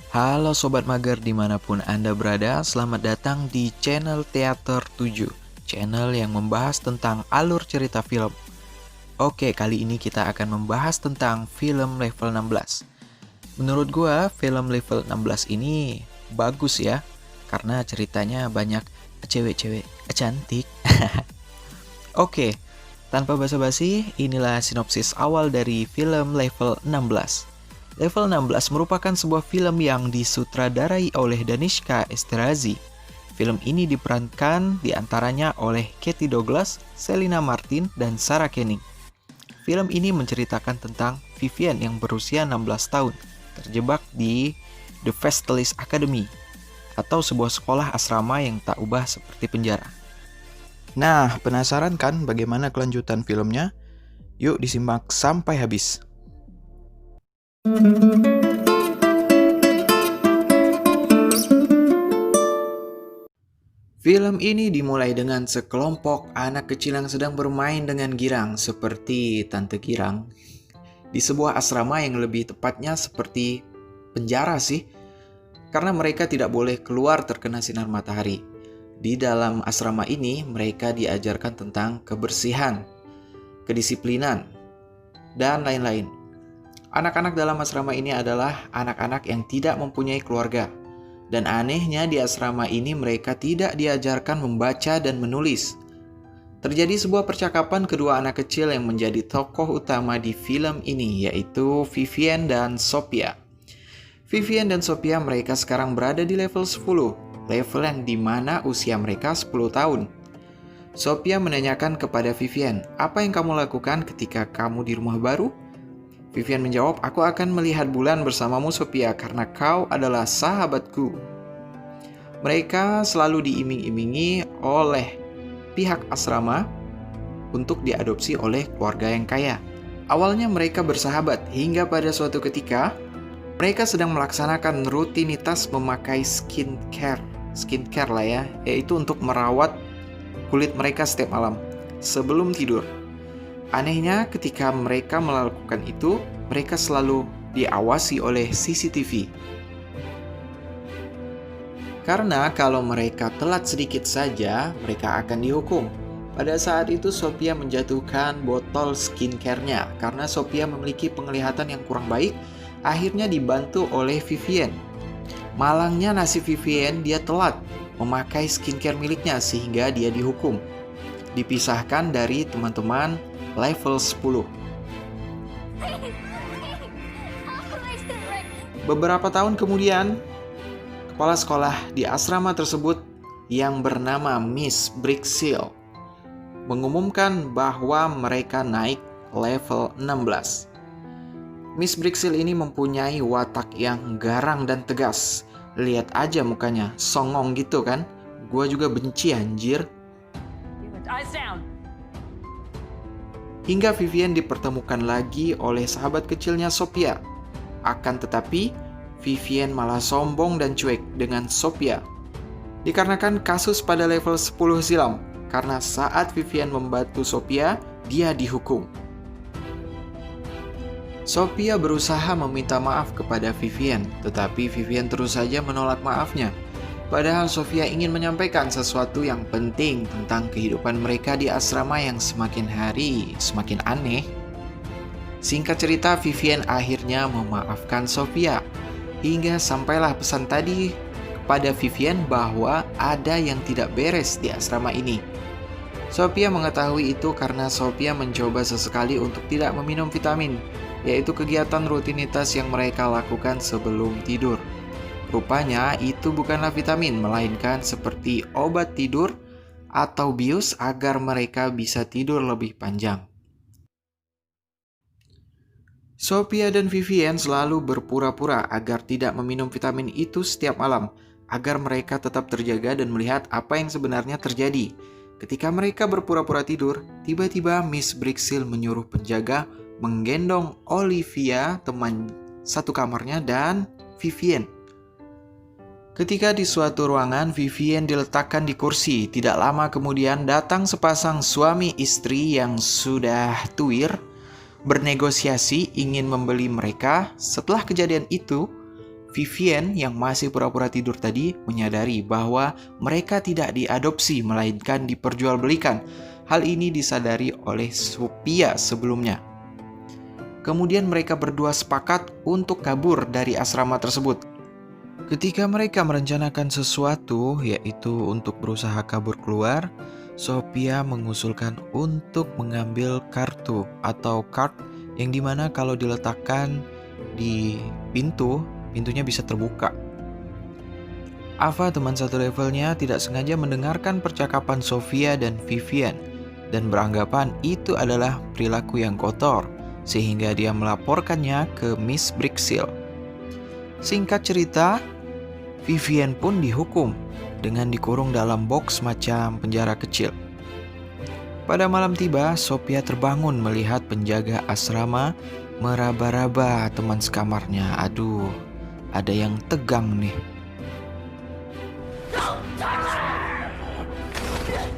Halo Sobat Mager dimanapun Anda berada, selamat datang di channel Teater 7, channel yang membahas tentang alur cerita film. Oke, kali ini kita akan membahas tentang film level 16. Menurut gua, film level 16 ini bagus ya, karena ceritanya banyak cewek-cewek cantik. Oke, tanpa basa-basi, inilah sinopsis awal dari film level 16. Level 16 merupakan sebuah film yang disutradarai oleh Danishka Esterhazy. Film ini diperankan diantaranya oleh Katie Douglas, Selina Martin, dan Sarah Koenig. Film ini menceritakan tentang Vivian yang berusia 16 tahun, terjebak di The Vestalis Academy, atau sebuah sekolah asrama yang tak ubah seperti penjara. Nah, penasaran kan bagaimana kelanjutan filmnya? Yuk disimak sampai habis. Film ini dimulai dengan sekelompok anak kecil yang sedang bermain dengan girang seperti Tante Girang di sebuah asrama yang lebih tepatnya seperti penjara sih, karena mereka tidak boleh keluar terkena sinar matahari. Di dalam asrama ini mereka diajarkan tentang kebersihan, kedisiplinan, dan lain-lain. Anak-anak dalam asrama ini adalah anak-anak yang tidak mempunyai keluarga. Dan anehnya di asrama ini mereka tidak diajarkan membaca dan menulis. Terjadi sebuah percakapan kedua anak kecil yang menjadi tokoh utama di film ini, yaitu Vivian dan Sophia. Vivian dan Sophia mereka sekarang berada di level 10, level yang dimana usia mereka 10 tahun. Sophia menanyakan kepada Vivian, "Apa yang kamu lakukan ketika kamu di rumah baru?" Vivian menjawab, "Aku akan melihat bulan bersamamu Sophia karena kau adalah sahabatku." Mereka selalu diiming-imingi oleh pihak asrama untuk diadopsi oleh keluarga yang kaya. Awalnya mereka bersahabat hingga pada suatu ketika mereka sedang melaksanakan rutinitas memakai skincare lah ya, yaitu untuk merawat kulit mereka setiap malam sebelum tidur. Anehnya ketika mereka melakukan itu, mereka selalu diawasi oleh CCTV. Karena kalau mereka telat sedikit saja, mereka akan dihukum. Pada saat itu Sophia menjatuhkan botol skincare-nya karena Sophia memiliki penglihatan yang kurang baik, akhirnya dibantu oleh Vivian. Malangnya nasib Vivian, dia telat memakai skincare miliknya sehingga dia dihukum. Dipisahkan dari teman-teman level 10. Beberapa tahun kemudian, kepala sekolah di asrama tersebut yang bernama Miss Bricksil mengumumkan bahwa mereka naik level 16. Miss Bricksil ini mempunyai watak yang garang dan tegas. Lihat aja mukanya, songong gitu kan? Gua juga benci anjir. Hingga Vivian dipertemukan lagi oleh sahabat kecilnya Sophia. Akan tetapi, Vivian malah sombong dan cuek dengan Sophia. Dikarenakan kasus pada level 10 silam, karena saat Vivian membantu Sophia, dia dihukum. Sophia berusaha meminta maaf kepada Vivian, tetapi Vivian terus saja menolak maafnya. Padahal Sophia ingin menyampaikan sesuatu yang penting tentang kehidupan mereka di asrama yang semakin hari semakin aneh. Singkat cerita, Vivian akhirnya memaafkan Sophia. Hingga sampailah pesan tadi kepada Vivian bahwa ada yang tidak beres di asrama ini. Sophia mengetahui itu karena Sophia mencoba sesekali untuk tidak meminum vitamin, yaitu kegiatan rutinitas yang mereka lakukan sebelum tidur. Rupanya itu bukanlah vitamin, melainkan seperti obat tidur atau bius agar mereka bisa tidur lebih panjang. Sophia dan Vivian selalu berpura-pura agar tidak meminum vitamin itu setiap malam, agar mereka tetap terjaga dan melihat apa yang sebenarnya terjadi. Ketika mereka berpura-pura tidur, tiba-tiba Miss Bricksil menyuruh penjaga menggendong Olivia, teman satu kamarnya, dan Vivian. Ketika di suatu ruangan, Vivian diletakkan di kursi. Tidak lama kemudian datang sepasang suami istri yang sudah tuir bernegosiasi ingin membeli mereka. Setelah kejadian itu, Vivian yang masih pura-pura tidur tadi menyadari bahwa mereka tidak diadopsi melainkan diperjualbelikan. Hal ini disadari oleh Sophia sebelumnya. Kemudian mereka berdua sepakat untuk kabur dari asrama tersebut. Ketika mereka merencanakan sesuatu, yaitu untuk berusaha kabur keluar, Sophia mengusulkan untuk mengambil kartu atau card yang dimana kalau diletakkan di pintunya bisa terbuka. Ava, teman satu levelnya, tidak sengaja mendengarkan percakapan Sophia dan Vivian dan beranggapan itu adalah perilaku yang kotor, sehingga dia melaporkannya ke Miss Bricksil. Singkat cerita, Vivian pun dihukum dengan dikurung dalam box macam penjara kecil. Pada malam tiba, Sophia terbangun melihat penjaga asrama meraba-raba teman sekamarnya. Aduh, ada yang tegang nih.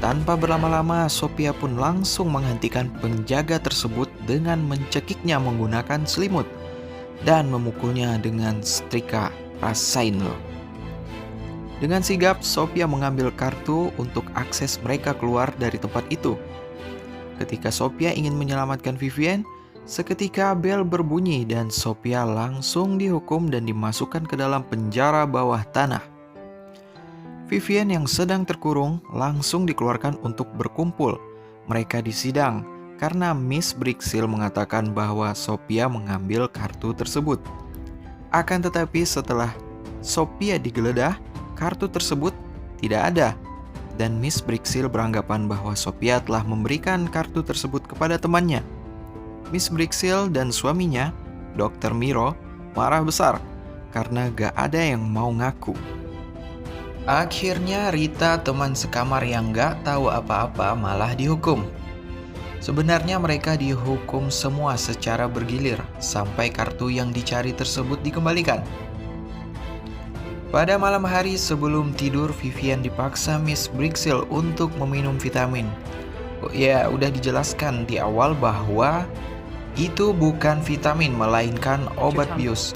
Tanpa berlama-lama, Sophia pun langsung menghentikan penjaga tersebut dengan mencekiknya menggunakan selimut dan memukulnya dengan setrika. Rasain loh. Dengan sigap, Sophia mengambil kartu untuk akses mereka keluar dari tempat itu. Ketika Sophia ingin menyelamatkan Vivian, seketika bel berbunyi dan Sophia langsung dihukum dan dimasukkan ke dalam penjara bawah tanah. Vivian yang sedang terkurung langsung dikeluarkan untuk berkumpul. Mereka disidang karena Miss Bricksil mengatakan bahwa Sophia mengambil kartu tersebut. Akan tetapi setelah Sophia digeledah, kartu tersebut tidak ada. Dan Miss Bricksil beranggapan bahwa Sophia telah memberikan kartu tersebut kepada temannya. Miss Bricksil dan suaminya, Dr. Miro, marah besar karena gak ada yang mau ngaku. Akhirnya Rita, teman sekamar yang gak tahu apa-apa, malah dihukum. Sebenarnya mereka dihukum semua secara bergilir sampai kartu yang dicari tersebut dikembalikan. Pada malam hari sebelum tidur, Vivian dipaksa Miss Bricksil untuk meminum vitamin. Ya, udah dijelaskan di awal bahwa itu bukan vitamin melainkan obat bius.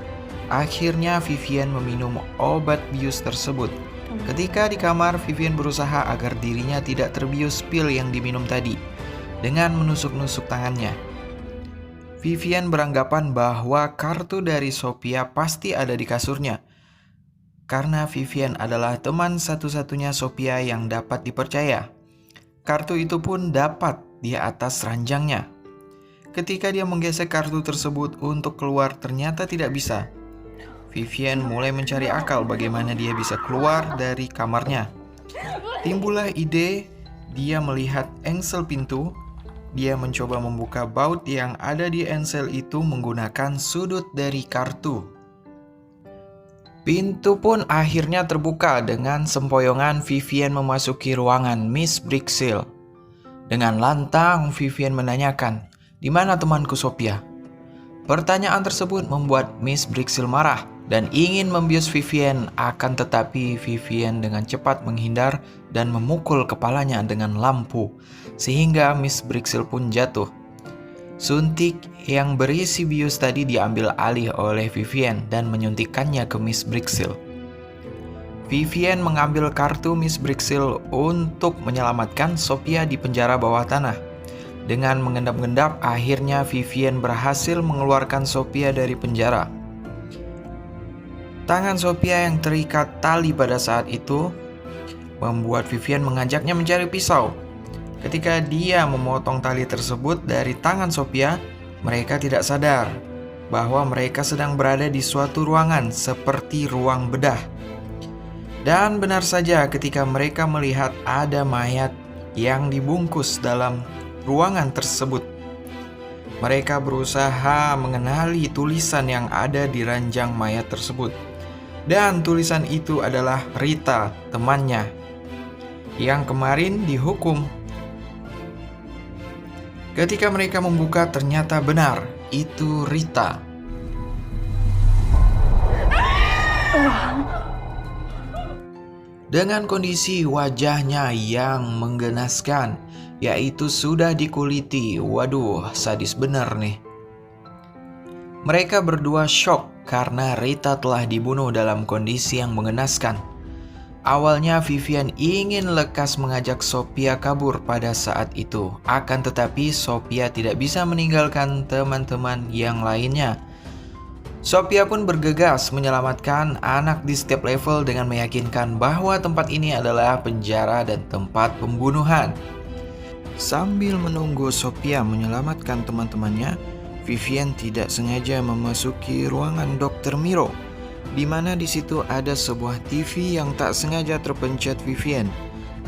Akhirnya Vivian meminum obat bius tersebut. Ketika di kamar, Vivian berusaha agar dirinya tidak terbius pil yang diminum tadi dengan menusuk-nusuk tangannya. Vivian beranggapan bahwa kartu dari Sophia pasti ada di kasurnya, karena Vivian adalah teman satu-satunya Sophia yang dapat dipercaya. Kartu itu pun dapat di atas ranjangnya. Ketika dia menggesek kartu tersebut untuk keluar, ternyata tidak bisa. Vivian mulai mencari akal bagaimana dia bisa keluar dari kamarnya. Timbullah ide, dia melihat engsel pintu. Dia mencoba membuka baut yang ada di engsel itu menggunakan sudut dari kartu. Pintu pun akhirnya terbuka dengan sempoyongan Vivian memasuki ruangan Miss Bricksil. Dengan lantang Vivian menanyakan, "Di mana temanku Sophia?" Pertanyaan tersebut membuat Miss Bricksil marah dan ingin membius Vivian, akan tetapi Vivian dengan cepat menghindar dan memukul kepalanya dengan lampu, sehingga Miss Bricksil pun jatuh. Suntik yang berisi bius tadi diambil alih oleh Vivian dan menyuntikkannya ke Miss Bricksil. Vivian mengambil kartu Miss Bricksil untuk menyelamatkan Sophia di penjara bawah tanah. Dengan mengendap-endap, akhirnya Vivian berhasil mengeluarkan Sophia dari penjara. Tangan Sophia yang terikat tali pada saat itu membuat Vivian mengajaknya mencari pisau. Ketika dia memotong tali tersebut dari tangan Sophia, mereka tidak sadar bahwa mereka sedang berada di suatu ruangan seperti ruang bedah. Dan benar saja ketika mereka melihat ada mayat yang dibungkus dalam ruangan tersebut. Mereka berusaha mengenali tulisan yang ada di ranjang mayat tersebut. Dan tulisan itu adalah Rita, temannya, yang kemarin dihukum. Ketika mereka membuka, ternyata benar, itu Rita. Dengan kondisi wajahnya yang menggenaskan, yaitu sudah dikuliti. Waduh, sadis bener nih. Mereka berdua shock karena Rita telah dibunuh dalam kondisi yang mengenaskan. Awalnya Vivian ingin lekas mengajak Sophia kabur pada saat itu, akan tetapi Sophia tidak bisa meninggalkan teman-teman yang lainnya. Sophia pun bergegas menyelamatkan anak di setiap level dengan meyakinkan bahwa tempat ini adalah penjara dan tempat pembunuhan. Sambil menunggu Sophia menyelamatkan teman-temannya, Vivian tidak sengaja memasuki ruangan Dr. Miro, di mana di situ ada sebuah TV yang tak sengaja terpencet Vivian,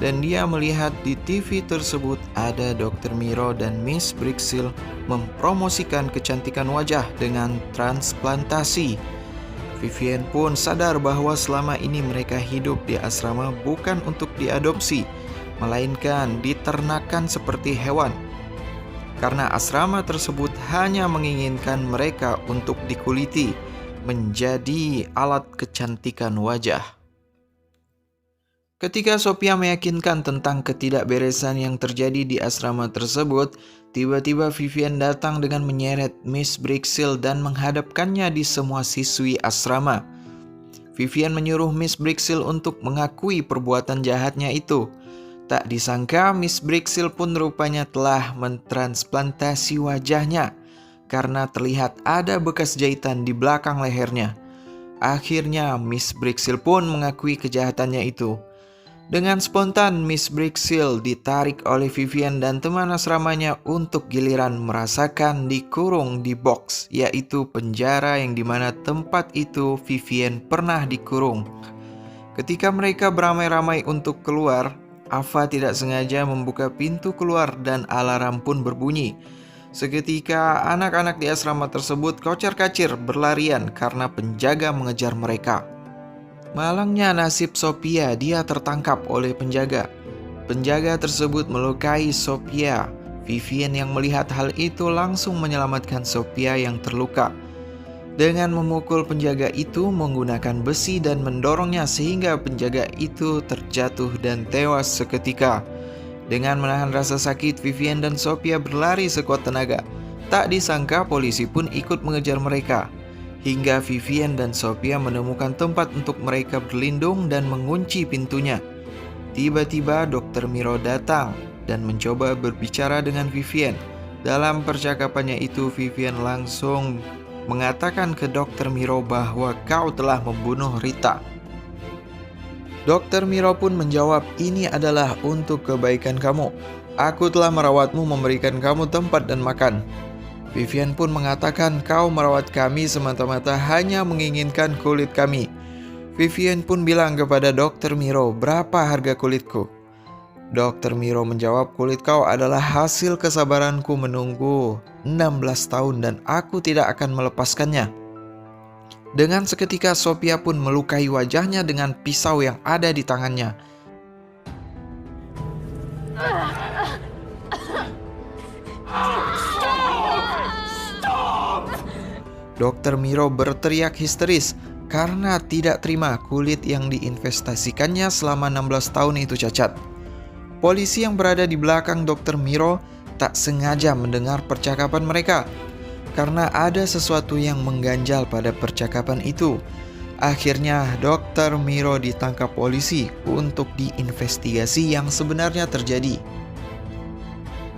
dan dia melihat di TV tersebut ada Dr. Miro dan Miss Bricksil mempromosikan kecantikan wajah dengan transplantasi. Vivian pun sadar bahwa selama ini mereka hidup di asrama bukan untuk diadopsi, melainkan diternakan seperti hewan. Karena asrama tersebut hanya menginginkan mereka untuk dikuliti, menjadi alat kecantikan wajah. Ketika Sophia meyakinkan tentang ketidakberesan yang terjadi di asrama tersebut, tiba-tiba Vivian datang dengan menyeret Miss Bricksil dan menghadapkannya di semua siswi asrama. Vivian menyuruh Miss Bricksil untuk mengakui perbuatan jahatnya itu. Tak disangka Miss Bricksil pun rupanya telah mentransplantasi wajahnya karena terlihat ada bekas jahitan di belakang lehernya. Akhirnya Miss Bricksil pun mengakui kejahatannya itu. Dengan spontan Miss Bricksil ditarik oleh Vivian dan teman asramanya untuk giliran merasakan dikurung di box, yaitu penjara yang dimana tempat itu Vivian pernah dikurung. Ketika mereka beramai-ramai untuk keluar, Ava tidak sengaja membuka pintu keluar dan alarm pun berbunyi. Seketika anak-anak di asrama tersebut kocar-kacir berlarian karena penjaga mengejar mereka. Malangnya nasib Sophia, dia tertangkap oleh penjaga. Penjaga tersebut melukai Sophia. Vivian yang melihat hal itu langsung menyelamatkan Sophia yang terluka. Dengan memukul penjaga itu menggunakan besi dan mendorongnya sehingga penjaga itu terjatuh dan tewas seketika. Dengan menahan rasa sakit, Vivian dan Sophia berlari sekuat tenaga. Tak disangka polisi pun ikut mengejar mereka. Hingga Vivian dan Sophia menemukan tempat untuk mereka berlindung dan mengunci pintunya. Tiba-tiba Dr. Miro datang dan mencoba berbicara dengan Vivian. Dalam percakapannya itu Vivian langsung mengatakan ke Dr. Miro bahwa kau telah membunuh Rita. Dr. Miro pun menjawab, ini adalah untuk kebaikan kamu. Aku telah merawatmu, memberikan kamu tempat dan makan. Vivian pun mengatakan, kau merawat kami semata-mata hanya menginginkan kulit kami. Vivian pun bilang kepada Dr. Miro, berapa harga kulitku? Dr. Miro menjawab, kulit kau adalah hasil kesabaranku menunggu 16 tahun dan aku tidak akan melepaskannya. Dengan seketika Sophia pun melukai wajahnya dengan pisau yang ada di tangannya. Dr. Miro berteriak histeris karena tidak terima kulit yang diinvestasikannya selama 16 tahun itu cacat. Polisi yang berada di belakang Dr. Miro tak sengaja mendengar percakapan mereka karena ada sesuatu yang mengganjal pada percakapan itu. Akhirnya Dr. Miro ditangkap polisi untuk diinvestigasi yang sebenarnya terjadi.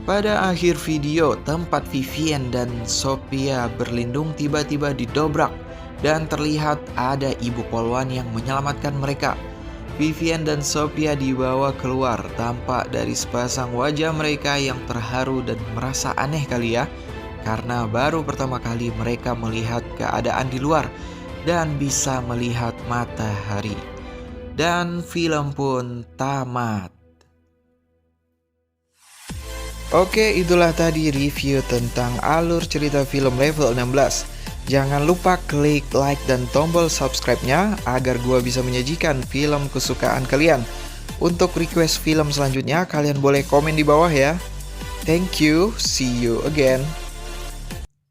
Pada akhir video, tempat Vivian dan Sophia berlindung tiba-tiba didobrak dan terlihat ada ibu polwan yang menyelamatkan mereka. Vivian dan Sophia dibawa keluar, tampak dari sepasang wajah mereka yang terharu dan merasa aneh kali ya, karena baru pertama kali mereka melihat keadaan di luar dan bisa melihat matahari. Dan film pun tamat. Oke, itulah tadi review tentang alur cerita film Level 16. Jangan lupa klik like dan tombol subscribe-nya agar gua bisa menyajikan film kesukaan kalian. Untuk request film selanjutnya, kalian boleh komen di bawah ya. Thank you, see you again.